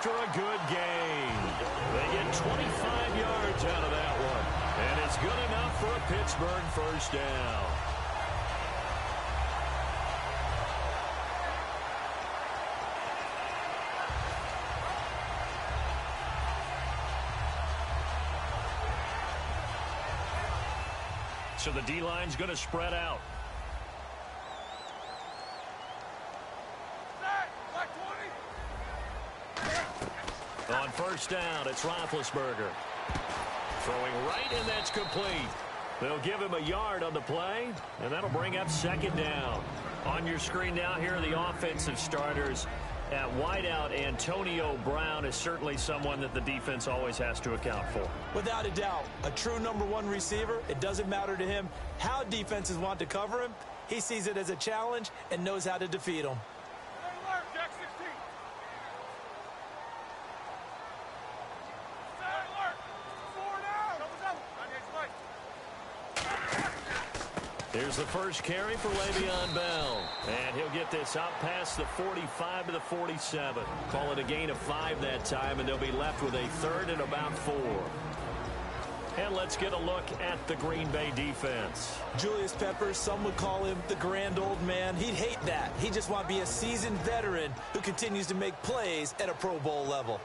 after a good game. They get 25 yards out of that one. And it's good enough for a Pittsburgh first down. So the D-line's going to spread out. On first down, it's Roethlisberger. Throwing right, and that's complete. They'll give him a yard on the play, and that'll bring up second down. On your screen now, here are the offensive starters. At wideout, Antonio Brown is certainly someone that the defense always has to account for. Without a doubt, a true #1 receiver. It doesn't matter to him how defenses want to cover him. He sees it as a challenge and knows how to defeat them. Here's the first carry for Le'Veon Bell. And he'll get this out past the 45 to the 47. Call it a gain of 5 that time, and they'll be left with a third and about 4. And let's get a look at the Green Bay defense. Julius Peppers, some would call him the grand old man. He'd hate that. He just want to be a seasoned veteran who continues to make plays at a Pro Bowl level.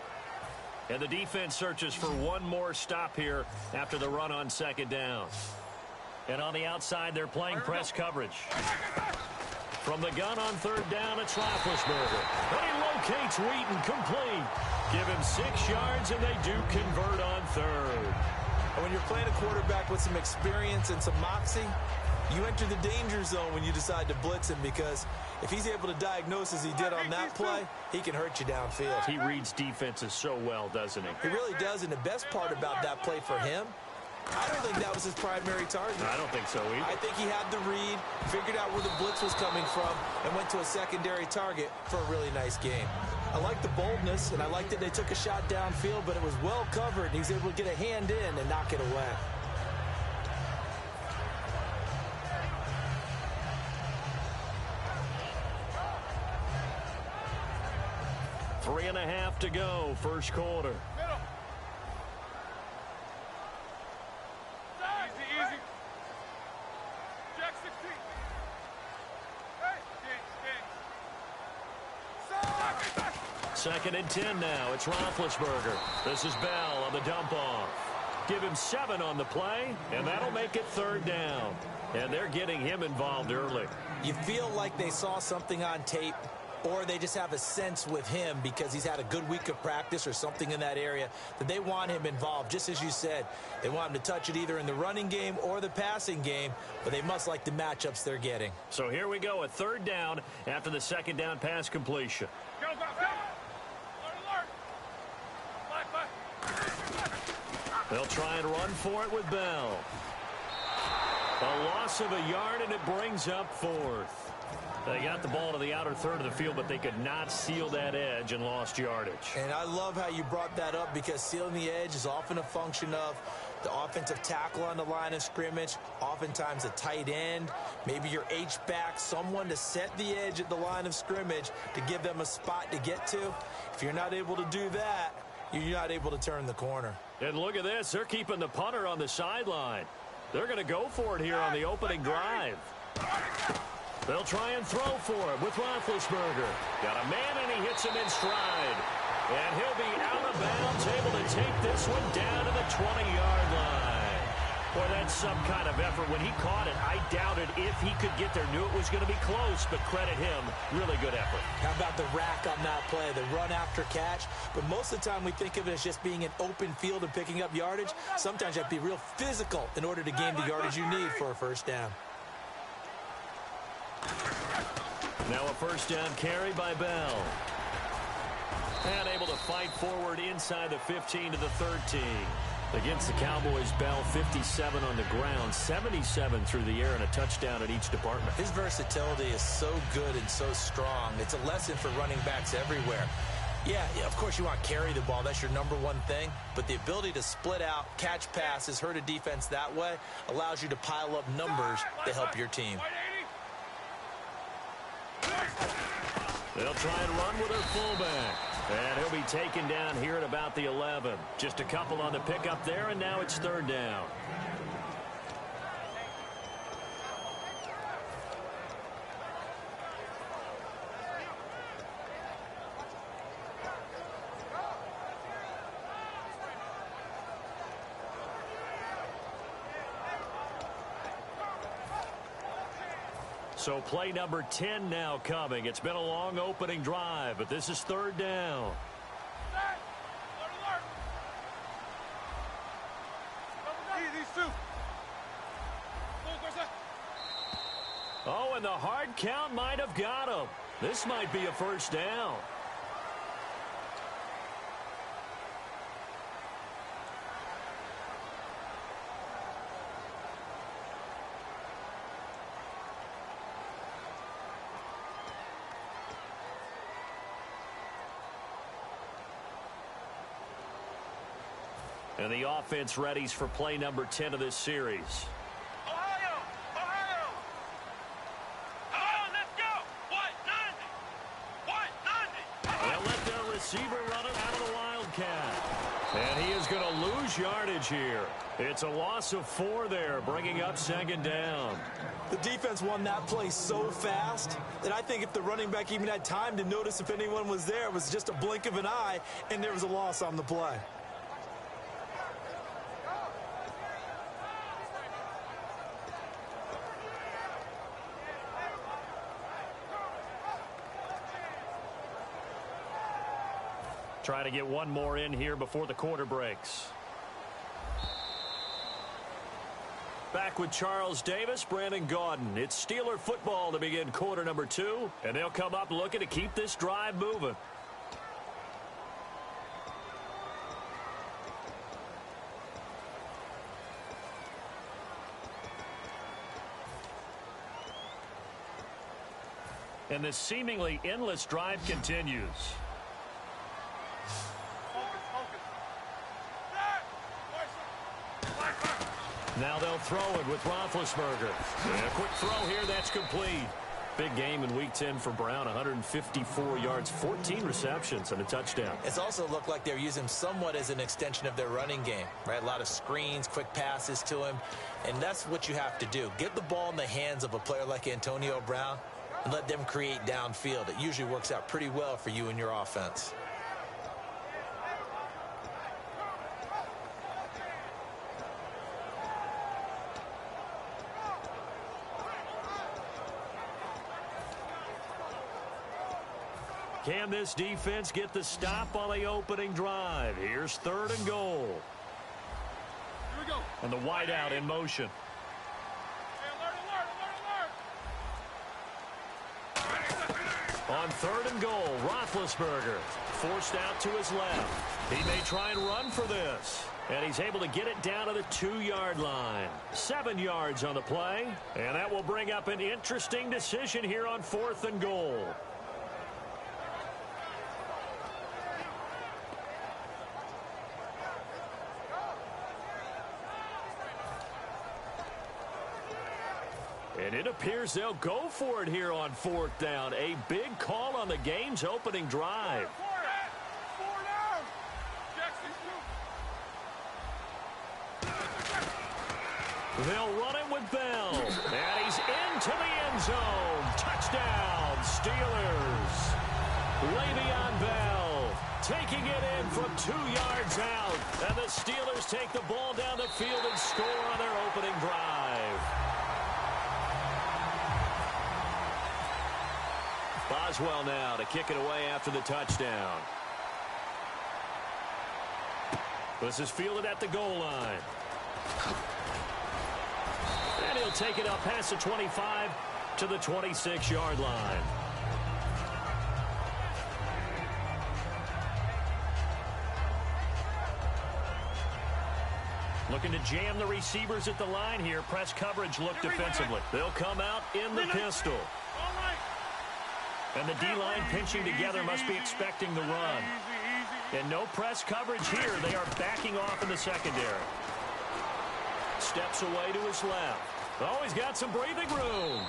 And the defense searches for one more stop here after the run on second down. And on the outside, they're playing press coverage. From the gun on third down, it's Roethlisberger. And he locates Wheaton complete. Give him 6 yards, and they do convert on third. And when you're playing a quarterback with some experience and some moxie, you enter the danger zone when you decide to blitz him, because if he's able to diagnose as he did on that play, he can hurt you downfield. He reads defenses so well, doesn't he? He really does, and the best part about that play for him, I don't think that was his primary target. I don't think so either. I think he had the read, figured out where the blitz was coming from, and went to a secondary target for a really nice game. I like the boldness, and I like that they took a shot downfield, but it was well covered, and he was able to get a hand in and knock it away. Three and a half to go, first quarter. Second and 10 now. It's Roethlisberger. This is Bell on the dump off. Give him 7 on the play, and that'll make it third down. And they're getting him involved early. You feel like they saw something on tape, or they just have a sense with him because he's had a good week of practice or something in that area that they want him involved. Just as you said, they want him to touch it either in the running game or the passing game, but they must like the matchups they're getting. So here we go, a third down after the second down pass completion. Go, go, go! They'll try and run for it with Bell. A loss of a yard, and it brings up fourth. They got the ball to the outer third of the field, but they could not seal that edge and lost yardage. And I love how you brought that up, because sealing the edge is often a function of the offensive tackle on the line of scrimmage, oftentimes a tight end, maybe your H-back, someone to set the edge at the line of scrimmage to give them a spot to get to. If you're not able to do that, you're not able to turn the corner. And look at this. They're keeping the punter on the sideline. They're going to go for it here on the opening drive. They'll try and throw for it with Roethlisberger. Got a man, and he hits him in stride. And he'll be out of bounds, able to take this one down to the 20-yard line. Boy, that's some kind of effort. When he caught it, I doubted if he could get there. Knew it was going to be close, but credit him. Really good effort. How about the rack on that play, the run after catch? But most of the time we think of it as just being an open field and picking up yardage. Sometimes you have to be real physical in order to gain the yardage you need for a first down. Now a first down carry by Bell. And able to fight forward inside the 15 to the 13. Against the Cowboys, Bell 57 on the ground, 77 through the air, and a touchdown in each department. His versatility is so good and so strong. It's a lesson for running backs everywhere. Yeah, of course you want to carry the ball. That's your #1 thing. But the ability to split out, catch passes, hurt a defense that way allows you to pile up numbers to help your team. They'll try and run with their fullback. And he'll be taken down here at about the 11. Just a couple on the pickup there, and now it's third down. So play number 10 now coming. It's been a long opening drive, but this is third down. Oh, and the hard count might have got him. This might be a first down. And the offense readies for play number 10 of this series. Ohio! Ohio! Ohio, let's go! What? They'll let their receiver run it out of the Wildcat. And he is going to lose yardage here. It's a loss of 4 there, bringing up second down. The defense won that play so fast that I think if the running back even had time to notice if anyone was there, it was just a blink of an eye, and there was a loss on the play. Trying to get one more in here before the quarter breaks. Back with Charles Davis, Brandon Gaudin. It's Steeler football to begin quarter number 2, and they'll come up looking to keep this drive moving. And this seemingly endless drive continues. Now they'll throw it with Roethlisberger. And a quick throw here, that's complete. Big game in Week 10 for Brown, 154 yards, 14 receptions, and a touchdown. It's also looked like they're using somewhat as an extension of their running game, right? A lot of screens, quick passes to him, and that's what you have to do. Get the ball in the hands of a player like Antonio Brown and let them create downfield. It usually works out pretty well for you and your offense. Can this defense get the stop on the opening drive? Here's third and goal. Here we go. And the wideout in motion. On third and goal, Roethlisberger forced out to his left. He may try and run for this. And he's able to get it down to the 2-yard line. 7 yards on the play. And that will bring up an interesting decision here on fourth and goal. And it appears they'll go for it here on fourth down. A big call on the game's opening drive. They'll run it with Bell. And he's into the end zone. Touchdown, Steelers. Le'Veon Bell taking it in from 2 yards out. And the Steelers take the ball down the field and score on their opening drive. Boswell now to kick it away after the touchdown. This is fielded at the goal line. And he'll take it up past the 25 to the 26-yard line. Looking to jam the receivers at the line here. Press coverage look defensively. They'll come out in the pistol. And the D-line pinching together must be expecting the run. And no press coverage here. They are backing off in the secondary. Steps away to his left. Oh, he's got some breathing room.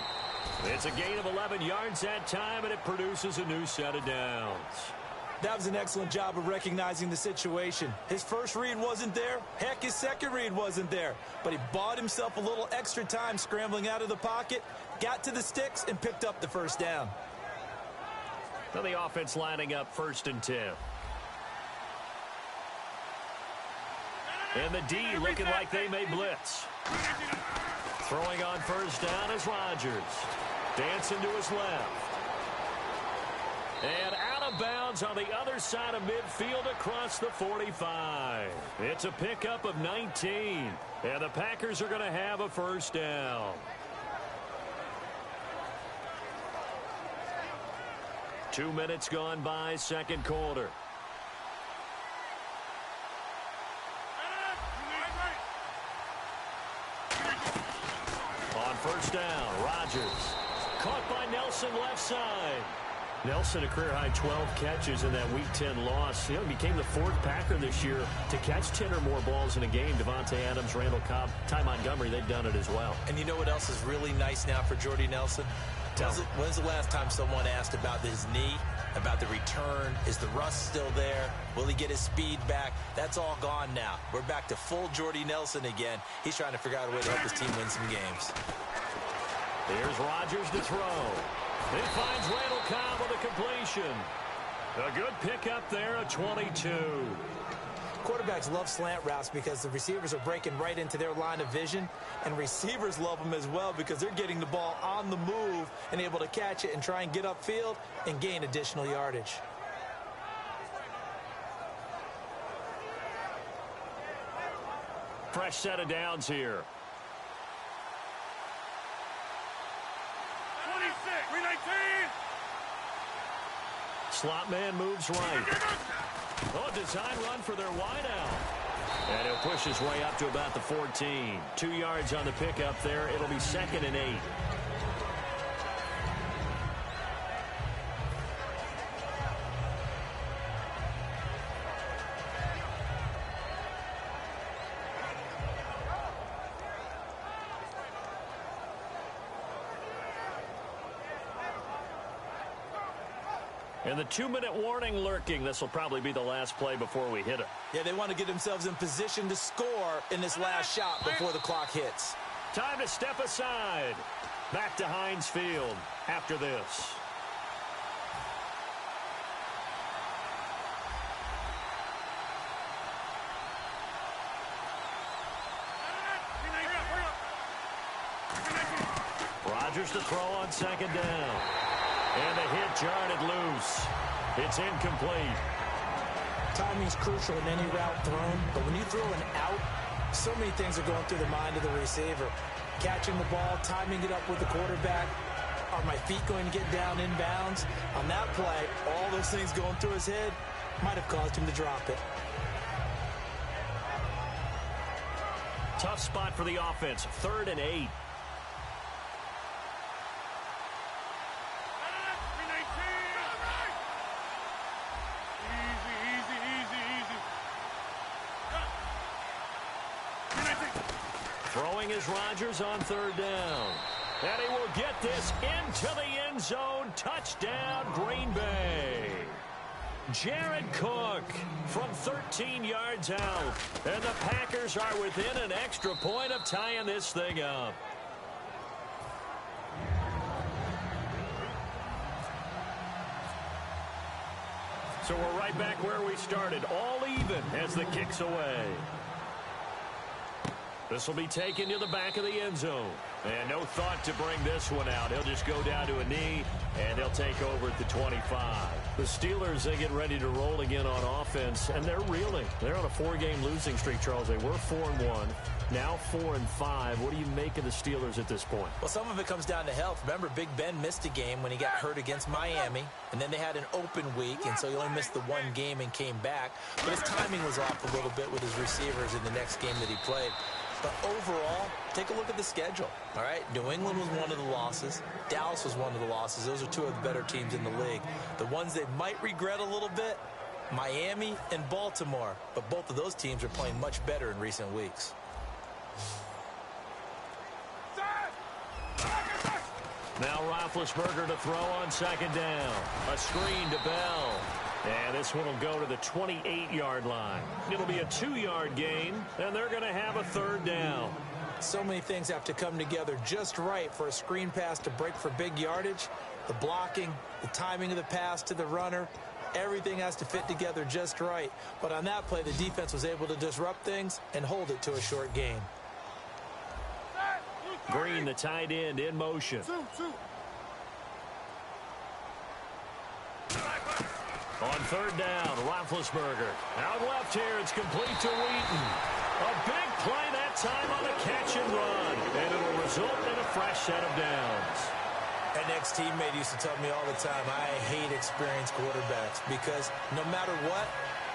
It's a gain of 11 yards that time, and it produces a new set of downs. That was an excellent job of recognizing the situation. His first read wasn't there. Heck, his second read wasn't there. But he bought himself a little extra time scrambling out of the pocket, got to the sticks, and picked up the first down. Now the offense lining up 1st and 10. And the D looking like they may blitz. Throwing on 1st down is Rodgers. Dancing to his left. And out of bounds on the other side of midfield across the 45. It's a pickup of 19. And the Packers are going to have a 1st down. 2 minutes gone by, 2nd quarter. On 1st down, Rodgers. Caught by Nelson left side. Nelson, a career-high 12 catches in that Week 10 loss. He became the 4th Packer this year to catch 10 or more balls in a game. Devontae Adams, Randall Cobb, Ty Montgomery, they've done it as well. And you know what else is really nice now for Jordy Nelson? When's the last time someone asked about his knee, about the return? Is the rust still there? Will he get his speed back? That's all gone now. We're back to full Jordy Nelson again. He's trying to figure out a way to help his team win some games. Here's Rodgers to throw. He finds Randall Cobb with a completion. A good pickup there, a 22. Quarterbacks love slant routes because the receivers are breaking right into their line of vision, and receivers love them as well because they're getting the ball on the move and able to catch it and try and get upfield and gain additional yardage. Fresh set of downs here. 26, 319. Slot man moves right. Oh, design run for their wideout. And he'll push his way up to about the 14. 2 yards on the pickup there. It'll be 2nd and 8. And the 2-minute warning lurking. This will probably be the last play before we hit it. Yeah, they want to get themselves in position to score in this last shot before the clock hits. Time to step aside. Back to Heinz Field after this. Rodgers to throw on 2nd down. And the hit jarred loose. It's incomplete. Timing's crucial in any route thrown, but when you throw an out, so many things are going through the mind of the receiver. Catching the ball, timing it up with the quarterback. Are my feet going to get down in bounds? On that play, all those things going through his head might have caused him to drop it. Tough spot for the offense. 3rd and 8. Throwing is Rodgers on 3rd down. And he will get this into the end zone. Touchdown, Green Bay. Jared Cook from 13 yards out. And the Packers are within an extra point of tying this thing up. So we're right back where we started, all even as the kick's away. This will be taken to the back of the end zone. And no thought to bring this one out. He'll just go down to a knee, and he'll take over at the 25. The Steelers, they get ready to roll again on offense, and they're reeling. They're on a 4-game losing streak, Charles. They were 4-1, now 4-5. What do you make of the Steelers at this point? Well, some of it comes down to health. Remember, Big Ben missed a game when he got hurt against Miami, and then they had an open week, and so he only missed the one game and came back. But his timing was off a little bit with his receivers in the next game that he played. But overall, take a look at the schedule, all right? New England was one of the losses. Dallas was one of the losses. Those are two of the better teams in the league. The ones they might regret a little bit, Miami and Baltimore. But both of those teams are playing much better in recent weeks. Now Roethlisberger to throw on 2nd down. A screen to Bell. And this one will go to the 28-yard line. It'll be a 2-yard gain, and they're going to have a third down. So many things have to come together just right for a screen pass to break for big yardage. The blocking, the timing of the pass to the runner, everything has to fit together just right. But on that play, the defense was able to disrupt things and hold it to a short gain. Green, the tight end, in motion. On third down, Roethlisberger. Out left here, it's complete to Wheaton. A big play that time on the catch and run. And it'll result in a fresh set of downs. An ex-teammate used to tell me all the time, I hate experienced quarterbacks because no matter what,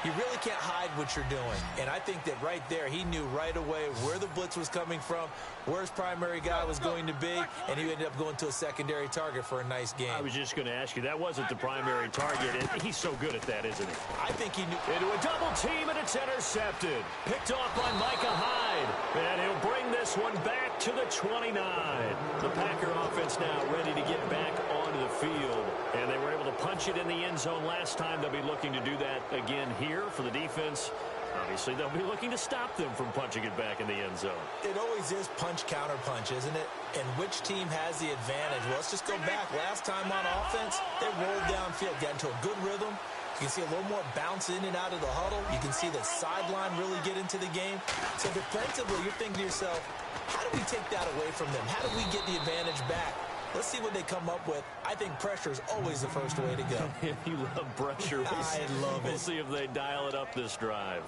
you really can't hide what you're doing. And I think that right there, he knew right away where the blitz was coming from, where his primary guy was going to be, and he ended up going to a secondary target for a nice game. I was just going to ask you, that wasn't the primary target. And he's so good at that, isn't he? I think he knew. Into a double team, and it's intercepted. Picked off by Micah Hyde. And he'll bring this one back to the 29. The Packer offense now ready to get back onto the field. And they were able to punch it in the end zone last time. They'll be looking to do that again here for the defense. Obviously, they'll be looking to stop them from punching it back in the end zone. It always is punch-counter-punch, isn't it? And which team has the advantage? Well, let's just go back. Last time on offense, they rolled downfield, got into a good rhythm. You can see a little more bounce in and out of the huddle. You can see the sideline really get into the game. So defensively, you're thinking to yourself, how do we take that away from them? How do we get the advantage back? Let's see what they come up with. I think pressure is always the first way to go. You love pressure. I love it. We'll see if they dial it up this drive.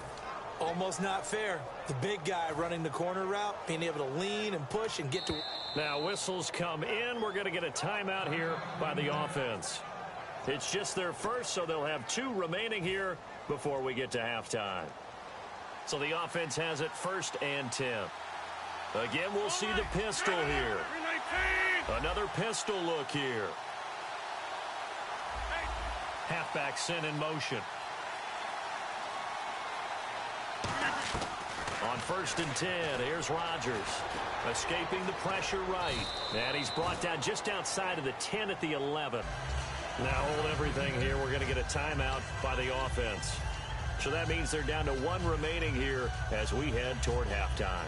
Almost not fair. The big guy running the corner route, being able to lean and push and get to... Now whistles come in. We're going to get a timeout here by the offense. It's just their first, so they'll have 2 remaining here before we get to halftime. So the offense has it 1st and 10. Again, we'll see the pistol here. Another pistol look here. Halfback sent in motion. On 1st and 10, here's Rodgers. Escaping the pressure right. And he's brought down just outside of the 10 at the 11. Now hold everything here. We're going to get a timeout by the offense. So that means they're down to 1 remaining here as we head toward halftime.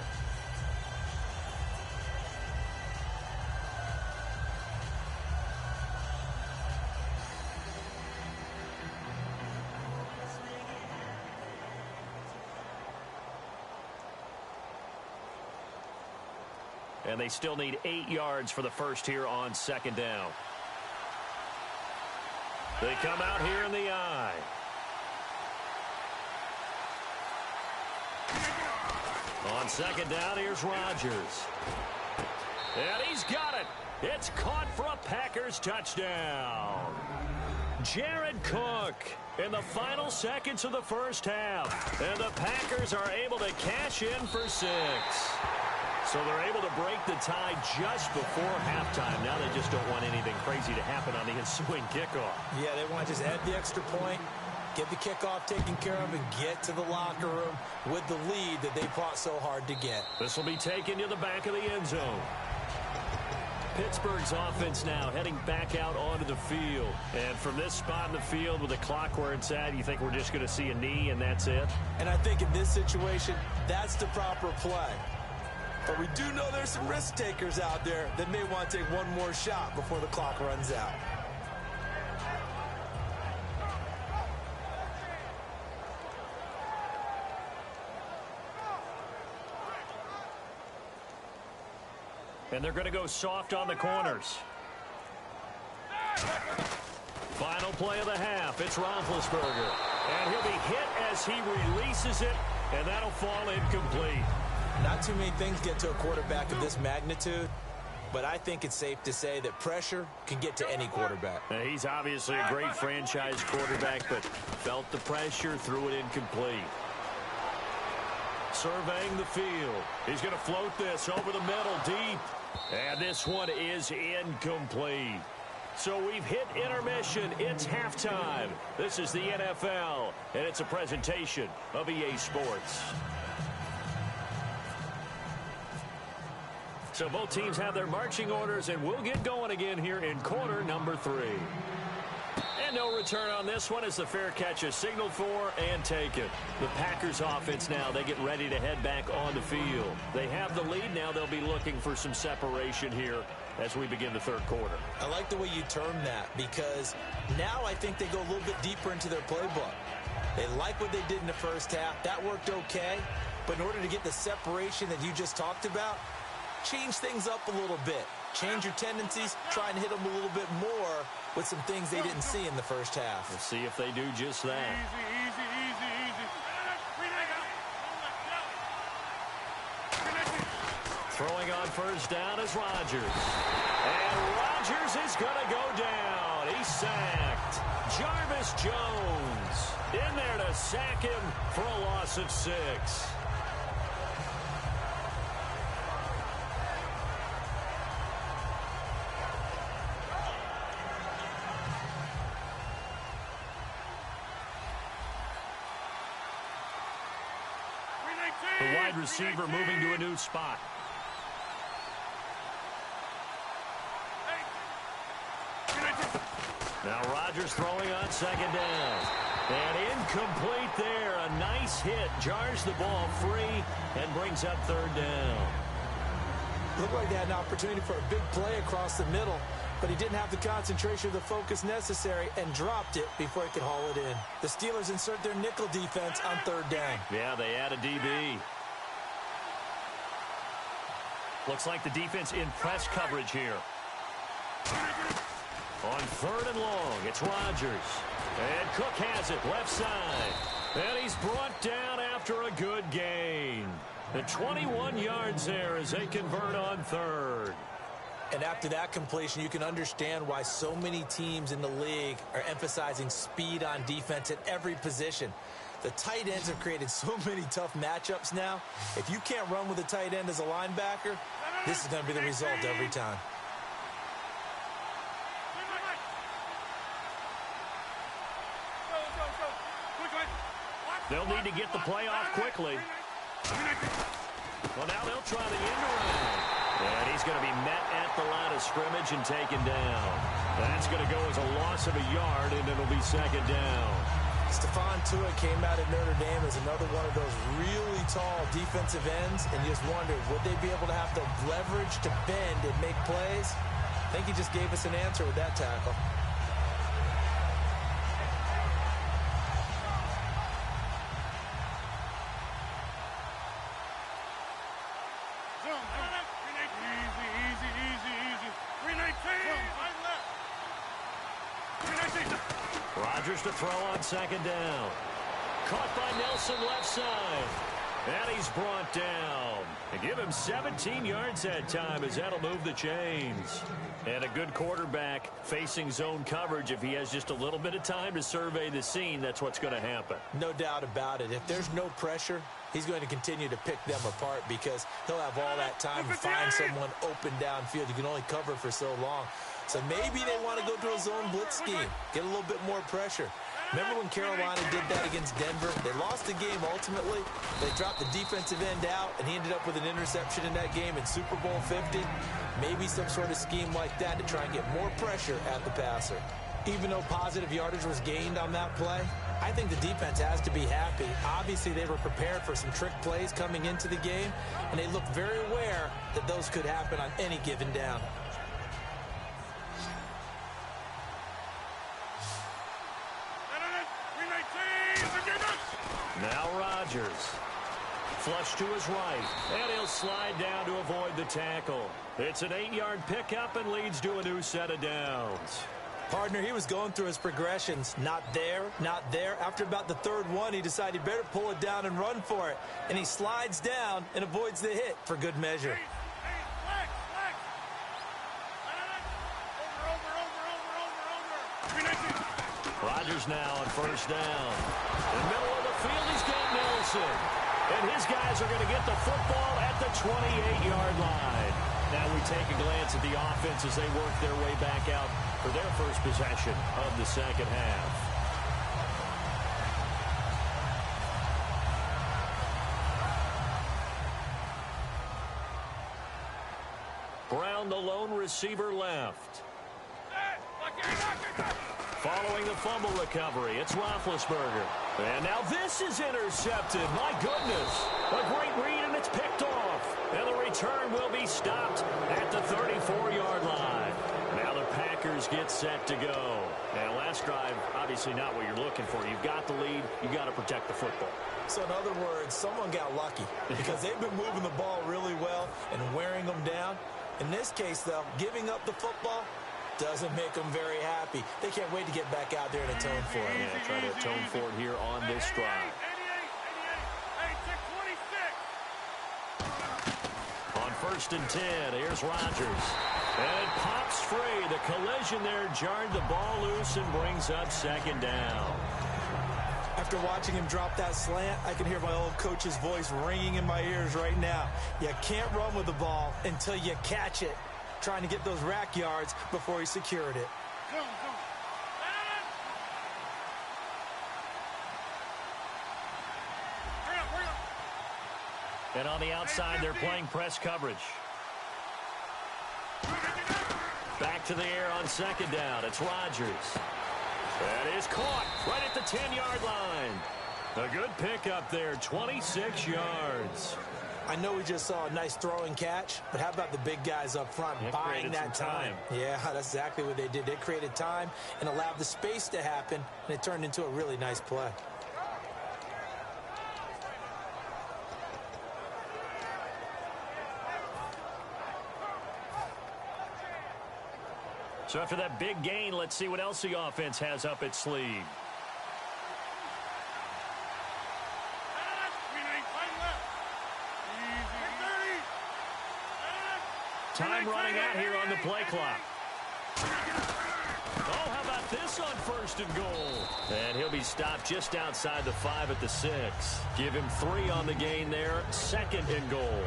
And they still need 8 yards for the first here on 2nd down. They come out here in the eye. On 2nd down, here's Rodgers. And he's got it. It's caught for a Packers touchdown. Jared Cook in the final seconds of the first half. And the Packers are able to cash in for 6. So they're able to break the tie just before halftime. Now they just don't want anything crazy to happen on the ensuing kickoff. Yeah, they want to just add the extra point, get the kickoff taken care of, and get to the locker room with the lead that they fought so hard to get. This will be taken to the back of the end zone. Pittsburgh's offense now heading back out onto the field. And from this spot in the field with the clock where it's at, you think we're just going to see a knee and that's it? And I think in this situation, that's the proper play. But we do know there's some risk takers out there that may want to take one more shot before the clock runs out. And they're going to go soft on the corners. Final play of the half. It's Roethlisberger. And he'll be hit as he releases it, and that'll fall incomplete. Not too many things get to a quarterback of this magnitude, but I think it's safe to say that pressure can get to any quarterback. Now, he's obviously a great franchise quarterback, but felt the pressure, threw it incomplete. Surveying the field. He's going to float this over the middle deep. And this one is incomplete. So we've hit intermission. It's halftime. This is the NFL, and it's a presentation of EA Sports. So both teams have their marching orders, and we'll get going again here in quarter number 3. And no return on this one as the fair catch is signaled for and taken. The Packers offense now, they get ready to head back on the field. They have the lead now. They'll be looking for some separation here as we begin the third quarter. I like the way you term that because now I think they go a little bit deeper into their playbook. They like what they did in the first half. That worked okay. But in order to get the separation that you just talked about, change things up a little bit. Change your tendencies, try and hit them a little bit more with some things they didn't see in the first half. We'll see if they do just that. Easy, easy, easy. Throwing on first down is Rodgers. And Rodgers is going to go down. He's sacked. Jarvis Jones in there to sack him for a loss of 6. The wide receiver moving to a new spot. Now Rodgers throwing on second down. And incomplete there. A nice hit. Jars the ball free and brings up third down. Looked like they had an opportunity for a big play across the middle, but he didn't have the concentration or the focus necessary and dropped it before he could haul it in. The Steelers insert their nickel defense on third down. Yeah, they add a DB. Looks like the defense in press coverage here. On third and long, it's Rodgers. And Cook has it, left side. And he's brought down after a good gain. The 21 yards there as they convert on third. And after that completion, you can understand why so many teams in the league are emphasizing speed on defense at every position. The tight ends have created so many tough matchups now. If you can't run with a tight end as a linebacker, this is going to be the result every time. They'll need to get the play off quickly. Well, now they'll try the end around. And he's going to be met at the line of scrimmage and taken down. That's going to go as a loss of a yard, and it'll be second down. Stephon Tuitt came out at Notre Dame as another one of those really tall defensive ends, and you just wondered, would they be able to have the leverage to bend and make plays? I think he just gave us an answer with that tackle. Rodgers to throw on second down. Caught by Nelson left side. And he's brought down. And give him 17 yards that time as that'll move the chains. And a good quarterback facing zone coverage. If he has just a little bit of time to survey the scene, that's what's going to happen. No doubt about it. If there's no pressure, he's going to continue to pick them apart because he'll have all that time to find someone open downfield. You can only cover for so long. So maybe they want to go to a zone blitz scheme, get a little bit more pressure. Remember when Carolina did that against Denver? They lost the game ultimately. They dropped the defensive end out, and he ended up with an interception in that game in Super Bowl 50. Maybe some sort of scheme like that to try and get more pressure at the passer. Even though positive yardage was gained on that play, I think the defense has to be happy. Obviously, they were prepared for some trick plays coming into the game, and they looked very aware that those could happen on any given down. Now Rodgers. Flush to his right. And he'll slide down to avoid the tackle. It's an 8-yard pickup and leads to a new set of downs. Partner, he was going through his progressions. Not there, not there. After about the third one, he decided he better pull it down and run for it. And he slides down and avoids the hit for good measure. Rodgers now on first down. In the middle of the field, he's got Nelson. And his guys are going to get the football at the 28-yard line. Now we take a glance at the offense as they work their way back out for their first possession of the second half. Brown, the lone receiver, left. Far following the fumble recovery. It's Roethlisberger. And now this is intercepted. My goodness. A great read, and it's picked off. And the return will be stopped at the 34-yard line. Now the Packers get set to go. And last drive, obviously not what you're looking for. You've got the lead. You've got to protect the football. So in other words, someone got lucky because they've been moving the ball really well and wearing them down. In this case, though, giving up the football doesn't make them very happy. They can't wait to get back out there and atone for it. Yeah, try to atone for it here on this drive. 88, On 1st and 10, here's Rodgers. And it pops free. The collision there jarred the ball loose and brings up 2nd down. After watching him drop that slant, I can hear my old coach's voice ringing in my ears right now. You can't run with the ball until you catch it. Trying to get those rack yards before he secured it. Go. Hurry up. And on the outside, they're playing press coverage. Back to the air on 2nd down. It's Rodgers. That is caught right at the 10-yard line. A good pickup there, 26 yards. I know we just saw a nice throwing catch, but how about the big guys up front buying that time? Yeah, that's exactly what they did. They created time and allowed the space to happen, and it turned into a really nice play. So after that big gain, let's see what else the offense has up its sleeve. Time running out here on the play clock. Oh, how about this on 1st and goal? And he'll be stopped just outside the 5 at the 6. Give him 3 on the gain there. 2nd and goal.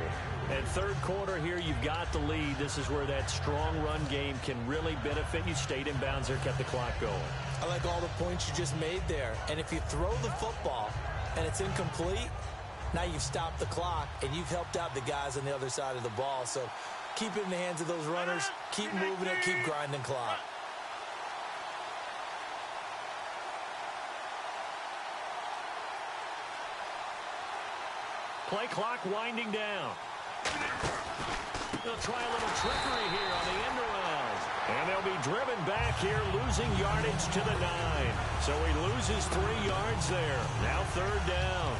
And 3rd quarter here, you've got the lead. This is where that strong run game can really benefit you. Stayed in bounds there, kept the clock going. I like all the points you just made there. And if you throw the football and it's incomplete, now you've stopped the clock and you've helped out the guys on the other side of the ball. So keep it in the hands of those runners. Keep moving it. Keep grinding clock. Play clock winding down. They'll try a little trickery here on the end around. And they'll be driven back here, losing yardage to the 9. So he loses 3 yards there. Now 3rd down.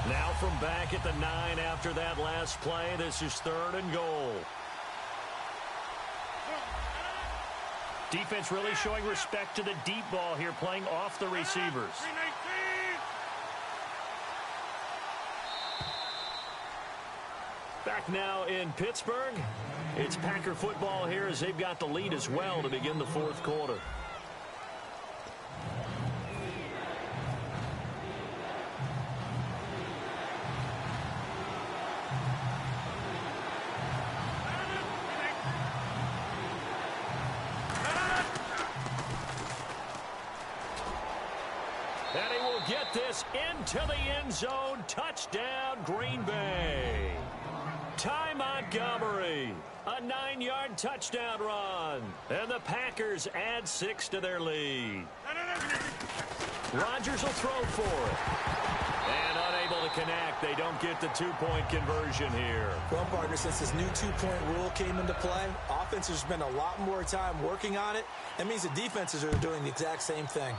Now from back at the 9 after that last play, this is 3rd and goal. Defense really showing respect to the deep ball here, playing off the receivers. Back now in Pittsburgh. It's Packer football here as they've got the lead as well to begin the 4th quarter. And he will get this into the end zone. Touchdown, Green Bay. Ty Montgomery, a 9-yard touchdown run. And the Packers add 6 to their lead. Rodgers will throw for it. And unable to connect. They don't get the 2-point conversion here. Well, partner, since this new 2-point rule came into play, offenses spend a lot more time working on it. That means the defenses are doing the exact same thing.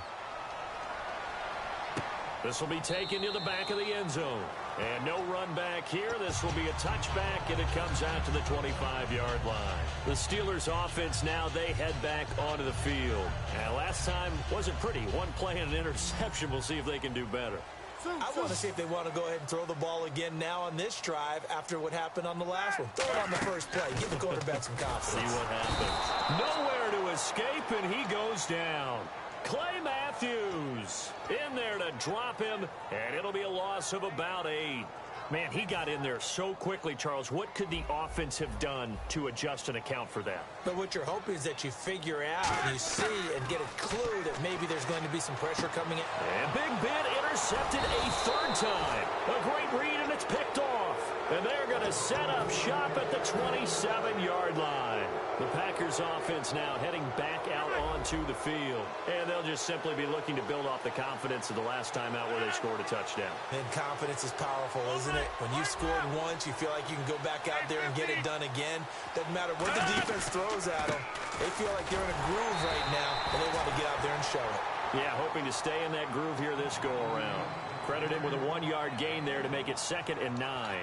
This will be taken to the back of the end zone. And no run back here. This will be a touchback, and it comes out to the 25-yard line. The Steelers' offense now, they head back onto the field. And last time wasn't pretty. One play and an interception. We'll see if they can do better. I want to see if they want to go ahead and throw the ball again now on this drive after what happened on the last one. Throw it on the first play. Give the quarterback some confidence. See what happens. Nowhere to escape, and he goes down. Clay Matthews in there to drop him, and it'll be a loss of about 8. Man, he got in there so quickly, Charles. What could the offense have done to adjust and account for that? But what you're hoping is that you figure out, and you see and get a clue that maybe there's going to be some pressure coming in. And Big Ben intercepted a third time. A great read, and it's picked off. And they're going to set up shop at the 27-yard line. The Packers offense now heading back out onto the field. And they'll just simply be looking to build off the confidence of the last time out where they scored a touchdown. And confidence is powerful, isn't it? When you've scored once, you feel like you can go back out there and get it done again. Doesn't matter what the defense throws at them. They feel like they're in a groove right now, and they want to get out there and show it. Yeah, hoping to stay in that groove here this go-around. Credit him with a 1-yard gain there to make it 2nd and 9.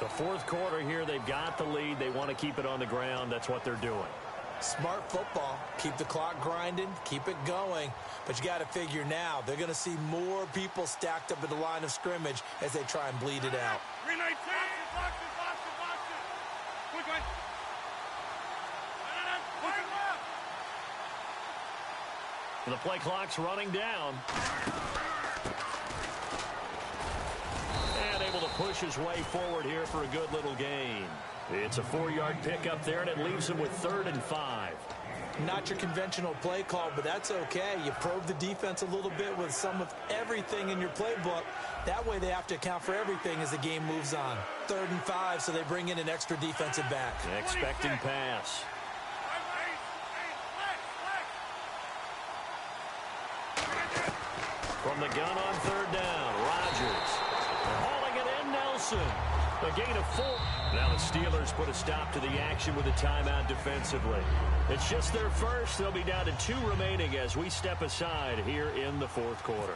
The fourth quarter here, they've got the lead. They want to keep it on the ground. That's what they're doing. Smart football. Keep the clock grinding. Keep it going. But you got to figure now, they're going to see more people stacked up at the line of scrimmage as they try and bleed it out. 319. Box it. Quick, quick. The play clock's running down. And able to push his way forward here for a good little gain. It's a 4-yard pickup there, and it leaves him with 3rd and 5. Not your conventional play call, but that's okay. You probe the defense a little bit with some of everything in your playbook. That way they have to account for everything as the game moves on. 3rd and 5, so they bring in an extra defensive back. Expecting pass. From the gun on 3rd down, Rodgers. Hauling it in, Nelson. A gain of 4. Now the Steelers put a stop to the action with a timeout defensively. It's just their first. They'll be down to 2 remaining as we step aside here in the fourth quarter.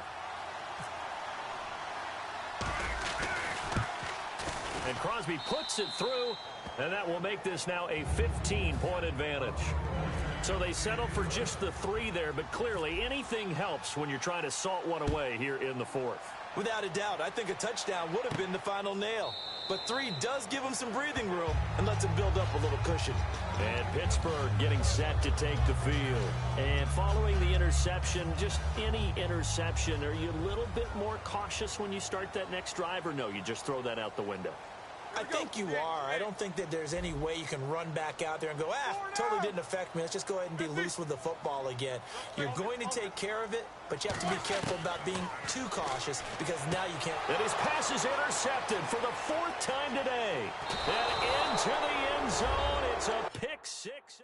And Crosby puts it through, and that will make this now a 15-point advantage. So they settle for just the 3 there, but clearly anything helps when you're trying to salt one away here in the fourth. Without a doubt, I think a touchdown would have been the final nail. But 3 does give them some breathing room and lets them build up a little cushion. And Pittsburgh getting set to take the field. And following the interception, just any interception, are you a little bit more cautious when you start that next drive, or no, you just throw that out the window? I think you are. I don't think that there's any way you can run back out there and go, totally didn't affect me. Let's just go ahead and be loose with the football again. You're going to take care of it, but you have to be careful about being too cautious because now you can't. And his pass is intercepted for the 4th time today. And into the end zone, it's a pick 6.